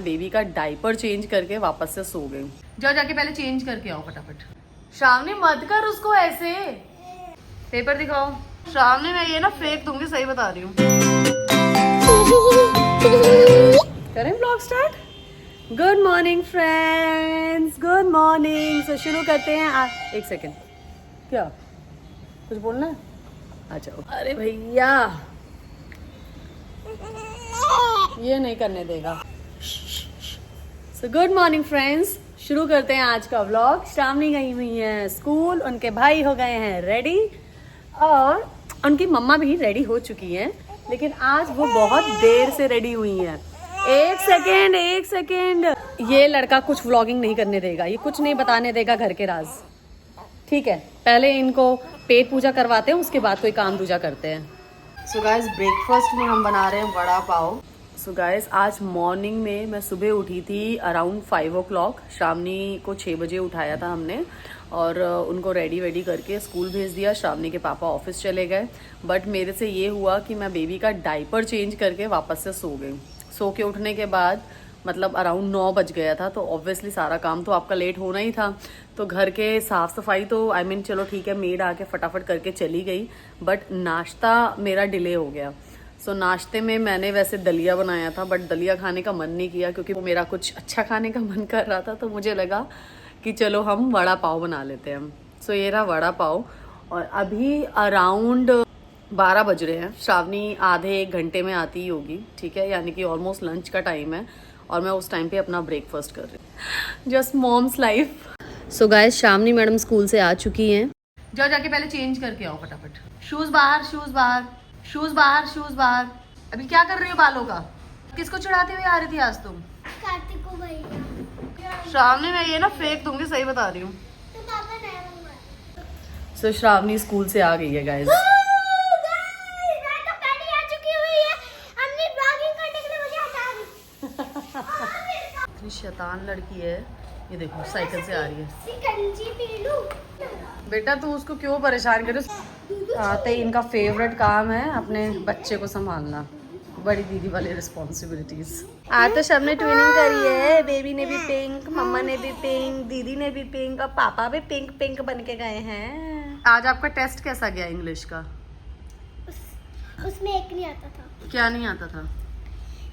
Baby का diaper change करके वापस से सो गई। जाओ जाके पहले चेंज करके आओ फटाफट। श्रावणी मत कर उसको ऐसे। पेपर दिखाओ। श्रावणी मैं ये ना फेंक दूंगी, सही बता रही हूँ। करें blog start. Good morning friends, good morning. So शुरू करते हैं। एक सेकेंड, क्या कुछ बोलना है? अच्छा। अरे भैया ये नहीं करने देगा। सो गुड मॉर्निंग फ्रेंड्स, शुरू करते हैं आज का व्लॉग। श्रावणी गई हुई है स्कूल, उनके भाई हो गए हैं रेडी और उनकी मम्मा भी रेडी हो चुकी हैं, लेकिन आज वो बहुत देर से रेडी हुई हैं। एक सेकेंड, ये लड़का कुछ व्लॉगिंग नहीं करने देगा, ये कुछ नहीं बताने देगा घर के राज। ठीक है, पहले इनको पेट पूजा करवाते हैं, उसके बाद कोई काम दूजा करते हैं। सो गाइस, ब्रेकफास्ट में हम बना रहे हैं वड़ा पाव। सो गाइस, आज मॉर्निंग में मैं सुबह उठी थी अराउंड 5 o'clock। श्रावणी को 6 बजे उठाया था हमने और उनको रेडी वेडी करके स्कूल भेज दिया। श्रावणी के पापा ऑफिस चले गए, बट मेरे से ये हुआ कि मैं बेबी का डायपर चेंज करके वापस से सो गई। सो के उठने के बाद मतलब अराउंड 9 बज गया था, तो ऑब्वियसली सारा काम तो आपका लेट होना ही था। तो घर के साफ सफाई तो चलो ठीक है, मेड आके फटाफट करके चली गई, बट नाश्ता मेरा डिले हो गया। सो नाश्ते में मैंने वैसे दलिया बनाया था, बट दलिया खाने का मन नहीं किया क्योंकि वो मेरा कुछ अच्छा खाने का मन कर रहा था। तो मुझे लगा कि चलो हम वड़ा पाव बना लेते हैं। सो ये रहा वड़ा पाव। और अभी अराउंड 12 बज रहे हैं। श्रावणी आधे 1 घंटे में आती ही होगी, ठीक है, यानी कि ऑलमोस्ट लंच का टाइम है और मैं उस टाइम पे अपना ब्रेकफास्ट कर रही हूँ। Just mom's life. So guys, Shravani madam school से आ चुकी हैं। जाओ जाके पहले चेंज करके आओ फटाफट। शूज बाहर, शूज बाहर, शूज बाहर, शूज बाहर। अभी क्या कर रही हो बालों का? किसको चढ़ाती हुई आ रही थी आज तुम? कार्तिक को भैया। श्रावणी मैं ये ना फेंक दूंगी, सही बता रही हूँ। तो पापा नहीं। सो श्रावणी स्कूल से आ गई है गाइस। इतनी शैतान लड़की है ये, देखो साइकिल से आ रही है। सिकंजी पी लूं? बेटा तू उसको क्यों परेशान करे? आते ही इनका फेवरेट काम है अपने बच्चे को संभालना, बड़ी दीदी वाली रिस्पॉन्सिबिलिटीज। आज तो सबने ट्विनिंग करी है, बेबी ने भी पिंक, मम्मा ने भी पिंक, दीदी ने भी पिंक और पापा भी पिंक पिंक बन के गए हैं। आज आपका टेस्ट कैसा गया इंग्लिश का? उसमें एक नहीं आता था। क्या नहीं आता था?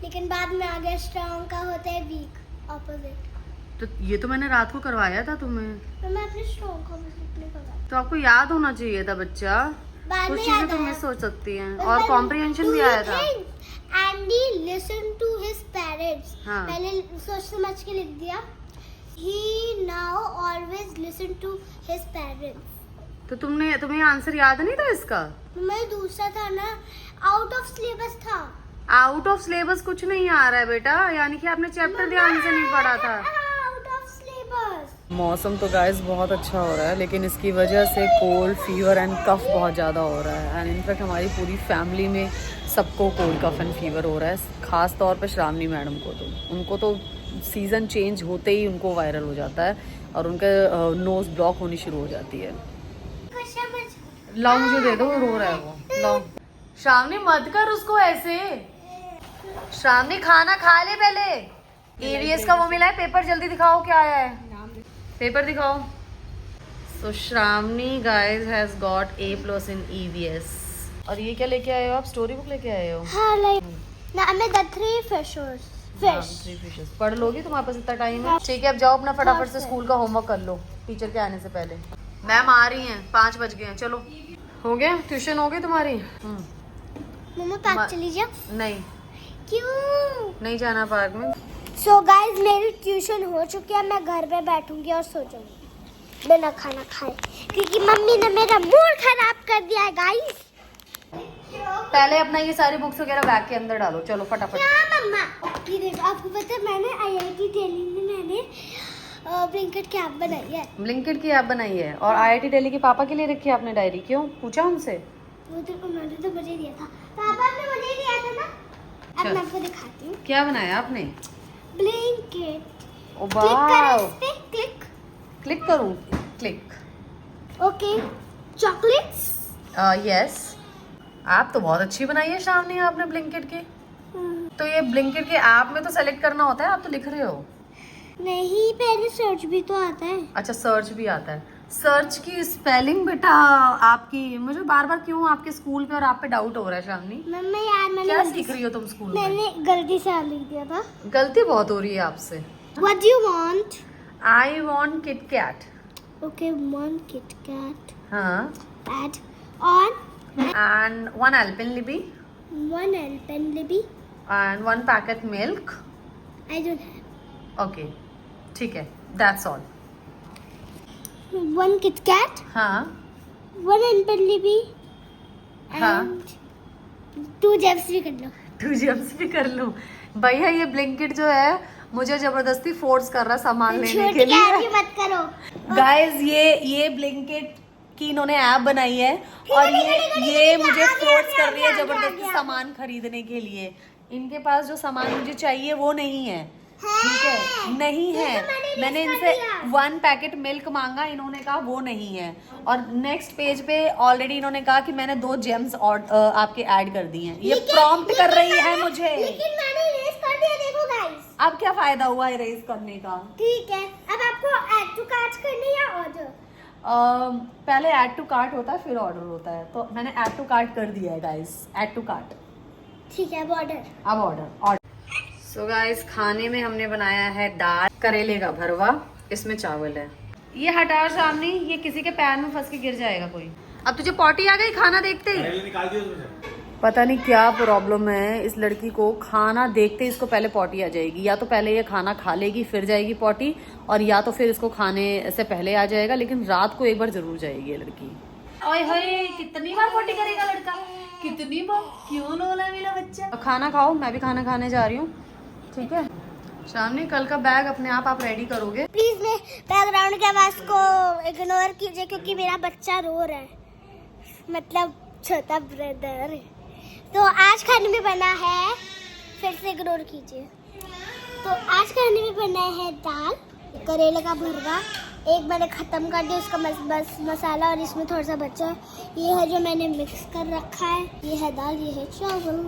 लेकिन बाद में आ गया स्ट्रॉन्ग का होता है वीक ऑपोजिट। तो ये तो मैंने रात को करवाया था तुम्हें। तो मैं अपने स्ट्रॉन्ग का ऑपोजिट नहीं करवाया। तो आपको याद होना चाहिए था बच्चा, बाद कुछ में चीजें याद तो आया। मिस हो सकती हैं। और कॉम्प्रिहेंशन भी आया था। Andy listen to his parents. हाँ। पहले सोच समझ के लिख दिया। He now always listen to his parents. तो तुम्हें आंसर याद नहीं था इसका? मैं दूसरा था ना, आउट ऑफ सिलेबस था। आउट ऑफ सिलेबस कुछ नहीं आ रहा है बेटा, यानी कि आपने चैप्टर ध्यान से नहीं पढ़ा था। Out of syllabus. मौसम तो गाइस बहुत अच्छा हो रहा है, लेकिन इसकी वजह से कोल्ड, फीवर एंड कफ बहुत ज़्यादा हो रहा है। एंड इनफैक्ट हमारी पूरी फैमिली में सबको कोल्ड, कफ एंड फीवर हो रहा है। खास तौर पे श्रावणी मैडम को, तो उनको तो सीज़न चेंज होते ही उनको वायरल हो जाता है और उनके नोज ब्लॉक होनी शुरू हो जाती है। लाओ मुझे दे दो, रो रहा है वो। लाओ। श्रावणी मत कर उसको ऐसे। श्रावणी खाना खा ले पहले। ईवीएस का वो मिला है पेपर, जल्दी दिखाओ क्या आया है, पेपर दिखाओ। So Shravani guys has got A+ in EVS। और ये क्या लेके आए हो आप? स्टोरी बुक लेके आए हो? हाँ, लाइक ना मैं द 3 फिशेस। फिश 3 फिशेस पढ़ लोगी? तुम्हारे पास इतना टाइम है? ठीक है, अब जाओ अपना फटाफट से स्कूल का होमवर्क कर लो टीचर के आने से पहले। मैम आ रही हैं, 5 बज गए हैं। चलो हो गया, ट्यूशन हो गई तुम्हारी? मम्मा पार्क चली जा। नहीं, क्यों? नहीं जाना पार्क में। सो गाइस, मेरी ट्यूशन हो चुकी है। मैं घर पे बैठूंगी और सो जाऊंगी बिना खाना खाए, क्योंकि मम्मी ने मेरा मूड खराब कर दिया है गाइस। पहले अपना ये सारी बुक्स वगैरह बैग के अंदर डालो। चलो फटाफट। क्या मम्मा? ये देखो, आपको पता है मैंने IIT दिल्ली में मैंने ब्लिंकिट की ऐप बनाई है। ब्लिंकिट की ऐप बनाई है और IIT दिल्ली के पापा के लिए रखी है आपने डायरी? क्यों, पूछा उनसे? वो तो उन्होंने तो मुझे दिया था। पापा ने मुझे दिया था ना। अब मैं आपको दिखाती हूँ। क्या बनाया आपने? ब्लिंकिट। ओ क्लिक करो वाओ। इस पे, क्लिक। क्लिक करूँ? क्लिक। Okay, chocolates. यस। आप तो बहुत अच्छी बनाई है श्रावणी आपने ब्लिंकिट की। तो ये ब्लिंकिट के ऐप में तो सेलेक्ट करना होता है, आप तो लिख रहे हो। नहीं, पहले सर्च भी तो आता है। अच्छा, सर्च भी आता है। सर्च की स्पेलिंग बेटा आपकी, मुझे बार बार क्यों आपके स्कूल पे और आप पे डाउट हो रहा है शामनी। मम्मी यार क्या सीख रही हो तुम स्कूल में? मैंने गलती से लिख दिया था। गलती बहुत हो रही है आपसे। What do you want? I want Kit Kat. Okay, one Kit Kat. हाँ। Add on and 1 Alpenlibe one Alpenlibe. And 1 packet milk. I don't have. Okay, ठीक है, that's all. One Kit Kat, हाँ one Alpenlibe, हाँ। and 2 Jeffs भी कर लो। 2 germs भी कर लूं? भैया ये ब्लिंकिट जो है मुझे जबरदस्ती फोर्स कर रहा सामान लेने के लिए। मत करो। गाइस ये ब्लिंकिट की इन्होंने ऐप बनाई है और ये मुझे फोर्स कर रही है जबरदस्ती सामान खरीदने के लिए। इनके पास जो सामान मुझे चाहिए वो नहीं है, ठीक है, नहीं है। मैंने इनसे 1 पैकेट मिल्क मांगा, इन्होंने कहा वो नहीं है। और नेक्स्ट पेज पे ऑलरेडी इन्होंने कहा कि मैंने 2 जेम्स आपके ऐड कर दिए हैं। ये प्रॉम्प्ट कर रही है मुझे। लेकिन मैंने इरेज कर दिया, देखो गाइस। अब क्या फायदा हुआ इरेज करने का? ठीक है, अब आपको ऐड टू कार्ट करनी है ऑर्डर? पहले ऐड टू कार्ट होता है फिर ऑर्डर होता है, तो मैंने ऐड टू कार्ट कर दिया है गाइस, ऐड टू कार्ट। ठीक है, अब ऑर्डर। अब ऑर्डर। सो गाइस, खाने में हमने बनाया है दाल, करेले का भरवा, इसमें चावल है। ये हटा सामने, ये किसी के पैर में फंस के गिर जाएगा कोई। अब तुझे पॉटी आ गई खाना देखते ही? निकाल दिया उसमें। पता नहीं क्या प्रॉब्लम है इस लड़की को, खाना देखते ही इसको पहले पॉटी आ जाएगी। या तो पहले ये खाना खा लेगी फिर जाएगी पॉटी, और या तो फिर इसको खाने से पहले आ जाएगा, लेकिन रात को एक बार जरूर जाएगी ये लड़की। ओए होए, कितनी बार पॉटी करेगा लड़का, कितनी बार, क्यों लोला मेरा बच्चा। खाना खाओ, मैं भी खाना खाने जा रही हूँ, ठीक है। शामनी, कल का बैग अपने आप रेडी करोगे? प्लीज मैं बैकग्राउंड की आवाज को इग्नोर कीजिए क्योंकि मेरा बच्चा रो रहा है, मतलब छोटा ब्रदर। तो आज खाने में बना है, फिर से इग्नोर कीजिए। तो आज खाने में बना है दाल, करेले का भरवा, एक मैंने खत्म कर दिया उसका बस मसाला, और इसमें थोड़ा सा बचा है। ये है जो मैंने मिक्स कर रखा है, ये है दाल, ये है चावल,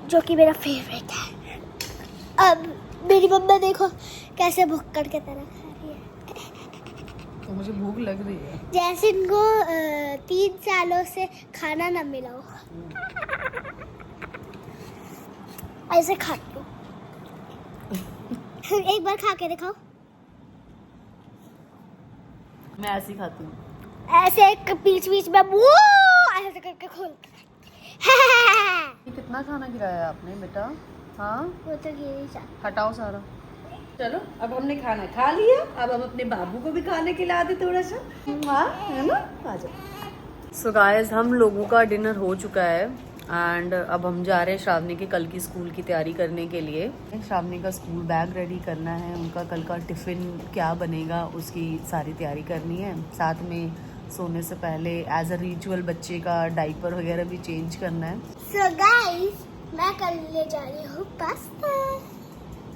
जो कि मेरा फेवरेट है। अब मेरी मम्मा देखो कैसे भुक्कड़ के तरह खा रही है। तो मुझे भूख लग रही है, जैसे इनको 3 सालों से खाना ना मिला हो, ऐसे खाती हूँ। एक बार खा के दिखाओ। मैं ऐसे ही खाती हूँ, ऐसे बीच बीच में वो ऐसे करके खोल। कितना खाना गिराया आपने बेटा? हाँ, वो तो गिरी जा। हटाओ सारा। चलो, अब हमने खाना खा लिया, अब हम अपने बाबू को भी खाने खिला दे थोड़ा सा, हाँ, है ना? आ जाओ। सो गाइस, हम लोगों का डिनर हो चुका है एंड अब हम जा रहे हैं श्रावणी के कल की स्कूल की तैयारी करने के लिए। श्रावणी का स्कूल बैग रेडी करना है, उनका कल का टिफ़िन क्या बनेगा उसकी सारी तैयारी करनी है। साथ में सोने से पहले एज अ रिचुअल बच्चे का डाइपर वगैरह भी चेंज करना है। So guys, मैं कल ले जा रही हूँ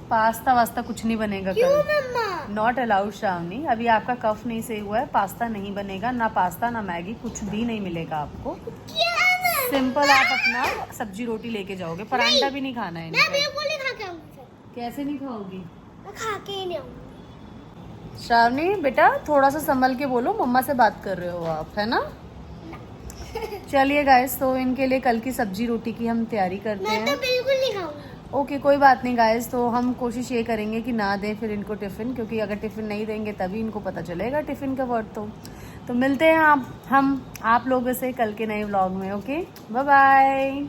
पास्ता वास्ता कुछ नहीं बनेगा क्यों कल, मम्मा? Not allowed Shravani. अभी आपका कफ नहीं सही हुआ है, पास्ता नहीं बनेगा, ना पास्ता ना मैगी, कुछ भी नहीं मिलेगा आपको। सिंपल आप अपना सब्जी रोटी लेके जाओगे, परांठा भी नहीं खाना है मैं इनको। बिल्कुल नहीं खा के आऊंगी। कैसे नहीं खाओगी? मैं खा के ही नहीं आऊंगी। श्रावणी बेटा, थोड़ा सा संभल के बोलो, मम्मा से बात कर रहे हो आप, है ना? चलिए गाइस, तो इनके लिए कल की सब्जी रोटी की हम तैयारी करते मैं तो हैं। बिल्कुल नहीं खाऊंगी। ओके, कोई बात नहीं गाइस, तो हम कोशिश ये करेंगे कि ना दें फिर इनको टिफ़िन, क्योंकि अगर टिफ़िन नहीं देंगे तभी इनको पता चलेगा टिफ़िन का वर्थ। तो मिलते हैं आप लोगों से कल के नए व्लॉग में। Okay, bye bye.